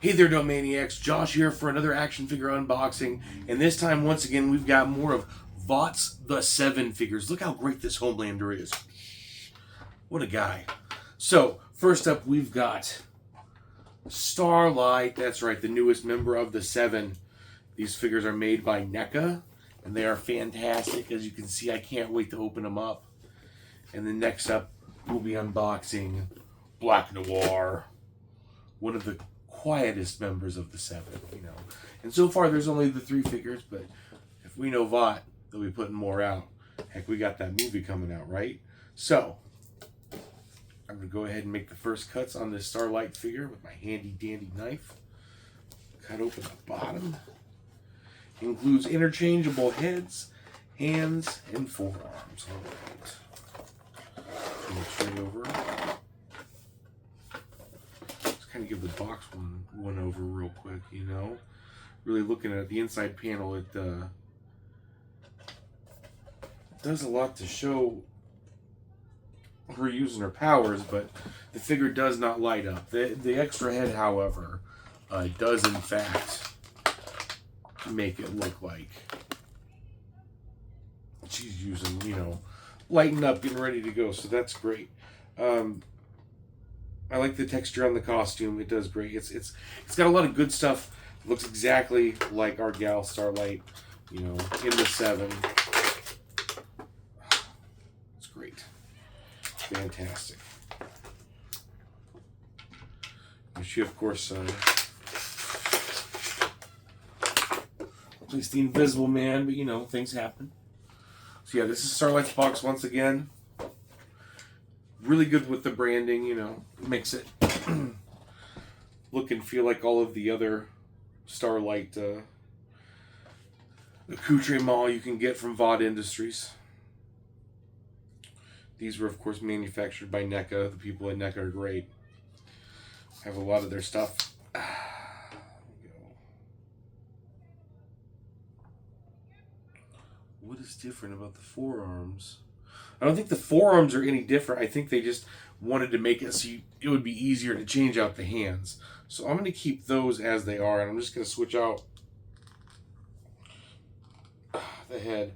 Hey there, Domainiacs. Josh here for another action figure unboxing. And this time, once again, we've got more of Vought's The 7 figures. Look how great this Homelander is. What a guy. So, first up, we've got Starlight. That's right, the newest member of The 7. These figures are made by NECA, and they are fantastic. As you can see, I can't wait to open them up. And then next up, we'll be unboxing Black Noir, one of the quietest members of the 7, you know. And so far, there's only the 3 figures, but if we know Vought, they'll be putting more out. Heck, we got that movie coming out, right? So, I'm going to go ahead and make the first cuts on this Starlight figure with my handy-dandy knife. Cut open the bottom. Includes interchangeable heads, hands, and forearms. All right. Turn the tray over. Kind of give the box one over real quick, you know. Really looking at the inside panel, it does a lot to show her using her powers, but the figure does not light up. The extra head, however, does in fact make it look like she's using, you know, lighting up, getting ready to go. So that's great. I like the texture on the costume. It does great. It's got a lot of good stuff. It looks exactly like our gal Starlight, you know, in the 7. It's great. Fantastic. And she, of course, plays the Invisible Man, but, you know, things happen. So, yeah, this is Starlight's box once again. Really good with the branding, you know, makes it look and feel like all of the other Starlight accoutrements you can get from Vought Industries. These were, of course, manufactured by NECA. The people at NECA are great. Have a lot of their stuff. What is different about the forearms? I don't think the forearms are any different. I think they just wanted to make it so it would be easier to change out the hands. So I'm going to keep those as they are, and I'm just going to switch out the head,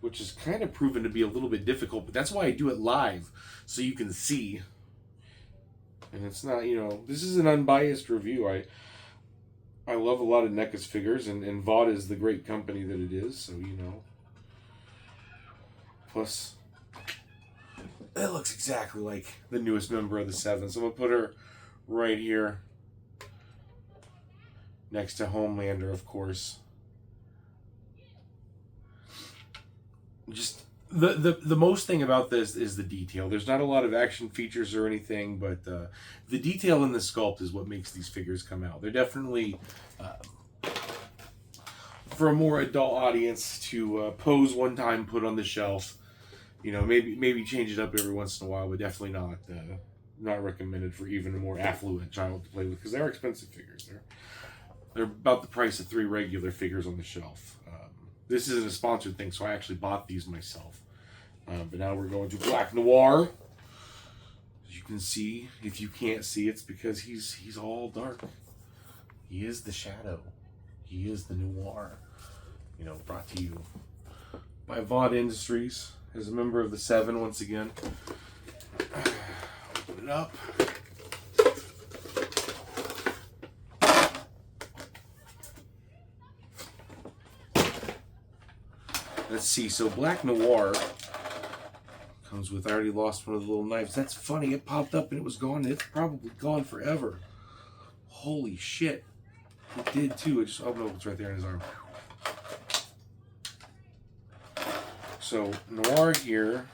which is kind of proven to be a little bit difficult, but that's why I do it live, so you can see. And it's not, you know, this is an unbiased review. I love a lot of NECA's figures, and Vought is the great company that it is, so, you know. Plus, it looks exactly like the newest member of the 7. So I'm going to put her right here next to Homelander, of course. Just the most thing about this is the detail. There's not a lot of action features or anything, but the detail in the sculpt is what makes these figures come out. They're definitely for a more adult audience to pose one time, put on the shelf. You know, maybe change it up every once in a while, but definitely not recommended for even a more affluent child to play with, because they're expensive figures. They're about the price of 3 regular figures on the shelf. This isn't a sponsored thing, so I actually bought these myself. But now we're going to Black Noir. As you can see, if you can't see, it's because he's all dark. He is the shadow. He is the noir. You know, brought to you by Vought Industries. As a member of the 7, once again. Open it up. Let's see. So Black Noir comes with, I already lost one of the little knives. That's funny. It popped up and it was gone. It's probably gone forever. Holy shit. It did too. Oh no, it's right there in his arm. So Noir here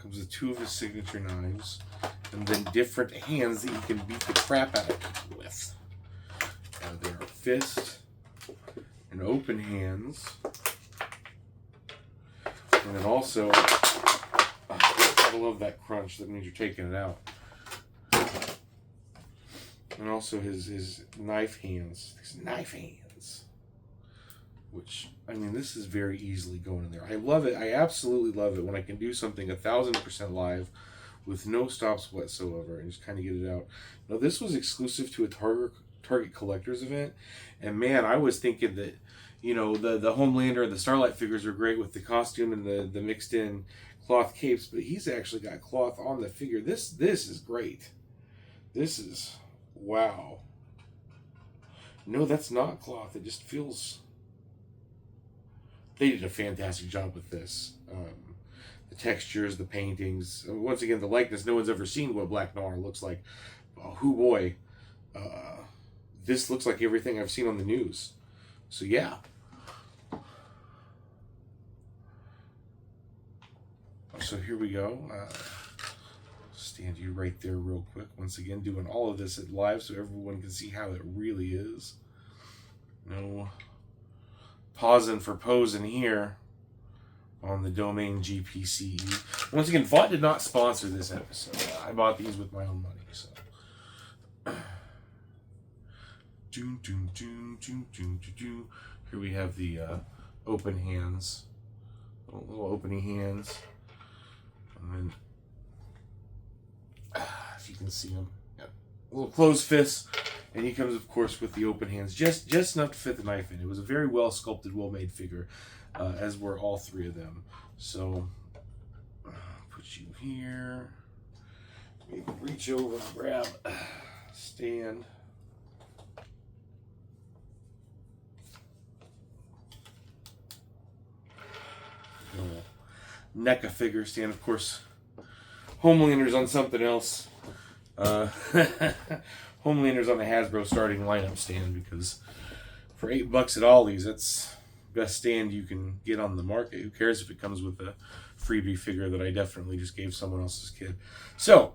comes with 2 of his signature knives, and then different hands that you can beat the crap out of people with. There are fist and open hands, and then also, I love that crunch. That means you're taking it out. And also his knife hands. These knife hands. Which, I mean, this is very easily going in there. I love it. I absolutely love it when I can do something 1,000% live with no stops whatsoever and just kind of get it out. Now, this was exclusive to a Target Collectors event. And man, I was thinking that, you know, the Homelander and the Starlight figures are great with the costume and the mixed in cloth capes, but he's actually got cloth on the figure. This is great. This is, wow. No, that's not cloth. It just feels... They did a fantastic job with this. The textures, the paintings. Once again, the likeness. No one's ever seen what Black Noir looks like. Oh, hoo boy. This looks like everything I've seen on the news. So yeah. So here we go. Stand you right there real quick. Once again, doing all of this at live so everyone can see how it really is. No pausing for posing here on the Domain GPCE. Once again, VOT did not sponsor this episode. I bought these with my own money. So. Here we have the open hands. Little opening hands. And then, if you can see him, yeah. Little closed fists, and he comes, of course, with the open hands, just enough to fit the knife in. It was a very well sculpted, well made figure, as were all three of them. So, put you here. Maybe reach over and grab, stand. NECA figure stand, of course. Homelander's on something else. Homelander's on the Hasbro starting lineup stand, because for $8 at Ollie's, that's the best stand you can get on the market. Who cares if it comes with a freebie figure that I definitely just gave someone else's kid. So,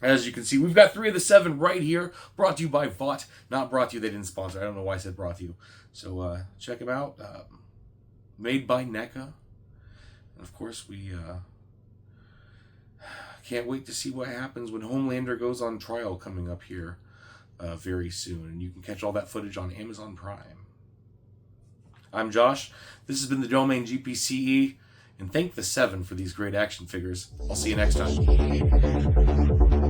as you can see, we've got 3 of the 7 right here, brought to you by VOT. Not brought to you, they didn't sponsor. I don't know why I said brought to you. So, check them out. Made by NECA. And of course, we can't wait to see what happens when Homelander goes on trial coming up here very soon. And you can catch all that footage on Amazon Prime. I'm Josh. This has been the Domain GPCE. And thank the 7 for these great action figures. I'll see you next time.